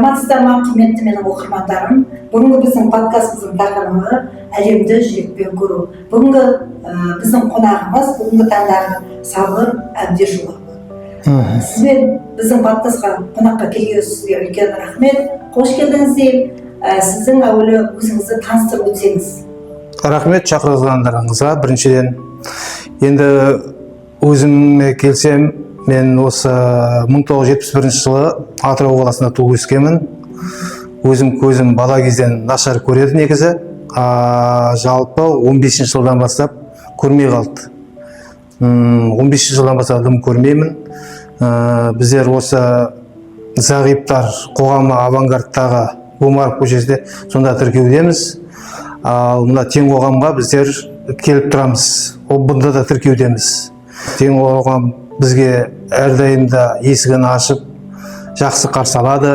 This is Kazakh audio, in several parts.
Саламатсыздар ма, құрметті менің оқырмандарым. Бүгінгі біздің подкастымыздың тақырыбы әлемді жүрекпен көру. Бүгінгі біздің қонағымыз бүгінгі таңдағы Сабыр Әбдешұлы. Сізбен біздің подкастқа қонаққа келгеніңізге сізге үлкен рахмет. Қош келдіңіздер. Сіздің әуелі өзіңізді таныстырып өтсеңіз. Рахмет шақырғандарыңызға. Біріншіден, енді өзіме келсем, мен осы 1971 жылы Атырау қаласында туып өскенмін. Өзім көзім бала кезден нашар көреді негізі. Жалпы 15 жылдан бастап көрмей қалды. 15 жылдан бастап дым көрмеймін. Біздер осы зағиптар қоғамы авангардтағы Омаров көшесінде сонда тіркеудеміз. Ал мына тең қоғамға біздер келіп тұрамыз. Бұнда да тіркеудеміз. Тең қоғам бізге әрдайымда есігін ашып, жақсы қарсы алады.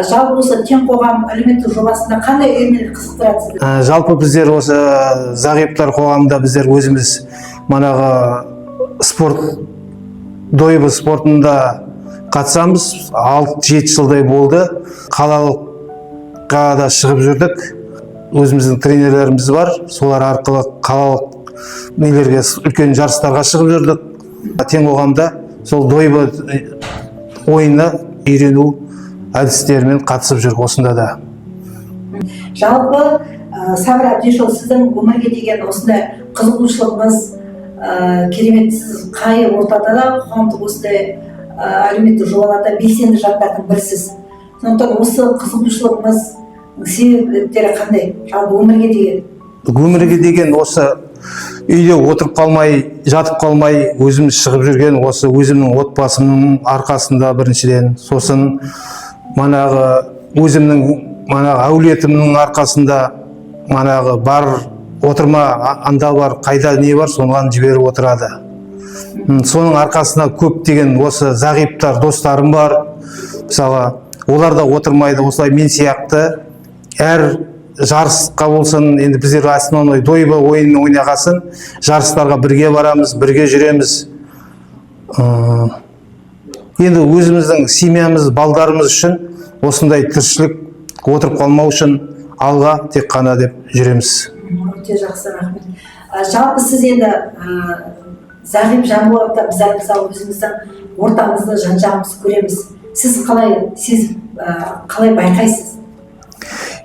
Жалпы осы тең қоғам әлеуметтік жобасында қандай үйірмелер қызықтырады сізді? Жалпы біздер осы зағиптар қоғамында біздер өзіміз манағы спорт, дойбы спортында қатысамыз. 6-7 жылдай болды. Қалалыққа да шығып жүрдік. Өзіміздің тренерлеріміз бар. Солар арқылы қалалық нелерге үлкен жарыстарға шығып жүрдік. Тең қоғамда сол дойбы ойына үйрену әдістерімен қатысып жүр осында да. Жалпы Сабыр Әбдешұлы, сіздің өмірге деген осындай қызығушылығыңыз керемет. Сіз қай ортада да қоғамдық осындай әлеуметтік жобаларда белсенді жандардың бірісіз. Сондықтан осы қызығушылығыңыз себептері қандай? Жалпы өмірге деген? Өмірге деген осы үйде отырып қалмай, жатып қалмай, өзіміз шығып жүрген осы өзімнің отбасымның арқасында біріншіден, сосын манағы өзімнің манағы әулетімнің арқасында манағы бар отырма, анда бар, қайда не бар, соған жіберіп отырады. Соның арқасында көптеген осы зағиптар достарым бар. Мысалы, олар да отырмайды, осылай мен сияқты әр жарысқа болсын, енді біздер основной дойбы ойынын ойнағасын, жарыстарға бірге барамыз, бірге жүреміз. Енді өзіміздің семьямыз, балдарымыз үшін осындай тіршілік отырып қалмау үшін алға тек қана деп жүреміз. Өте жақсы, рахмет. Жалпы сіз енді зағип жан болғанда біздер мысалы өзіміздің ортамызды, жан-жағымызды көреміз. Сіз қалай сезіп, қалай байқайсыз?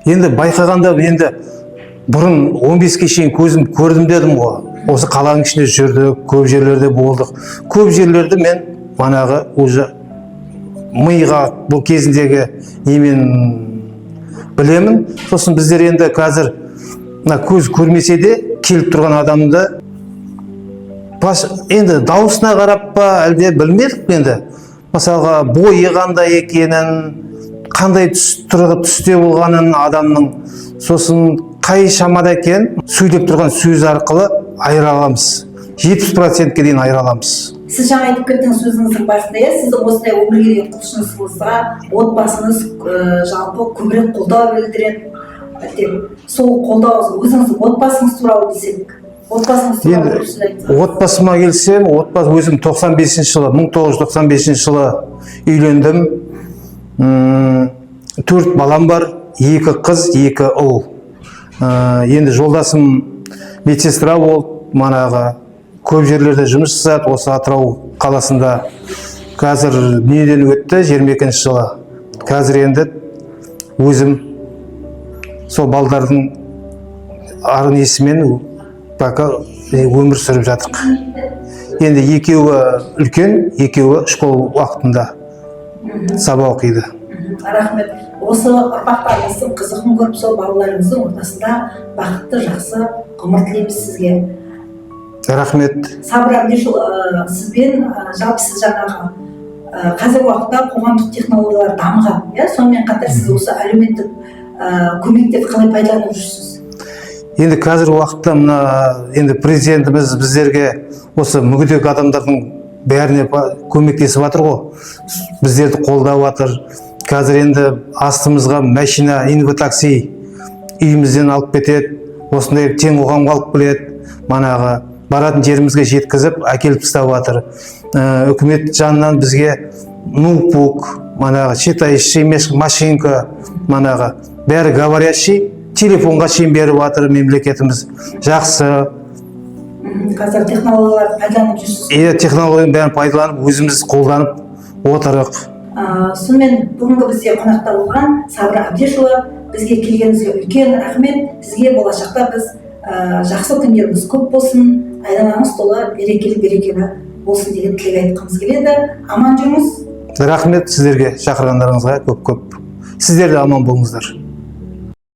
Енді байқағанда, енді бұрын 15-ке шейін көзім көрдім дедім ғой. Осы қаланың ішінде жүрдік, көп жерлерде болдық. Көп жерлерді мен манағы уже миға бұл кезіндегі немен білемін. Сосын біздер енді қазір көз көрмесе де келіп тұрған адамды енді дауысына қарап па, әлде білмедік енді. Мысалға бойы қандай екенін, қандай түсте болғанын адамның, сосын қай шамада екен сөйлеп тұрған сөз арқылы айыра аламыз. 70%-ке дейін айыра аламыз. Сіз жаңа айтып кеткен сөзіңіздің басында, сіздің осындай өмірге деген құлшынысыңызға отбасыңыз жалпы көбірек қолдау білдіреді. Сол қолдауыңыз өзіңіздің отбасыңыз туралы білсек. Отбасыма келсем, өзім 1995 жылы үйлендім. 4 балам бар, 2 қыз, 2 ұл. Енді жолдасым медсестра болды, манағы көп жерлерде жұмыс жасады, осы Атырау қаласында. Қазір дүниеден өтті 22 жылы. Қазір енді өзім сол балдардың арын есімен өмір сүріп жатырық. Енді екеуі үлкен, екеуі школ уақытында сабақ оқиды. Рахмет. Осы ұрпақтарыңыздың қызығын көріп, сол балаларыңыздың ортасында бақытты, жақсы ғұмыр тілейміз сізге. Рахмет. Сабыр Әбдешұлы, сізбен жалпы сіз жаңағы қазіргі уақытта қоғамдық технологиялар дамыған, сонымен қатар сіз осы әлеуметтік көмектерді қалай пайдаланып жүрсіз? Енді қазір уақытта енді президентіміз біздерге осы мүгедек адамдардың бәріне көмектесіп жатыр ғой. Біздерді қолдап жатыр. Қазір енді астымызға машина, инватакси үйімізден алып кетеді. Осындай тең қоғамға алып келеді. Манағы баратын жерімізге жеткізіп, әкеліп тастап жатыр. Үкімет жанынан бізге ноутбук, манағы читающий машинка, манағы бәрі говорящий, телефонға шейін беріп жатыр мемлекетіміз. Жақсы. Қазір технологияларды пайдаланып жүрсіз. Технологияның бәрін пайдаланып, өзіміз қолданып отырық. Сонымен бүгінгі бізде қонақта болған Сабыр Әбдешұлы, бізге келгеніңізге үлкен рахмет. Сізге болашақта біз жақсы күндеріңіз көп болсын, айналаңыз толы берекелі болсын деген тілек айтқымыз келеді. Аман жүріңіз. Рахмет сіздерге шақырғандарыңызға көп. Сіздер де аман болыңыздар.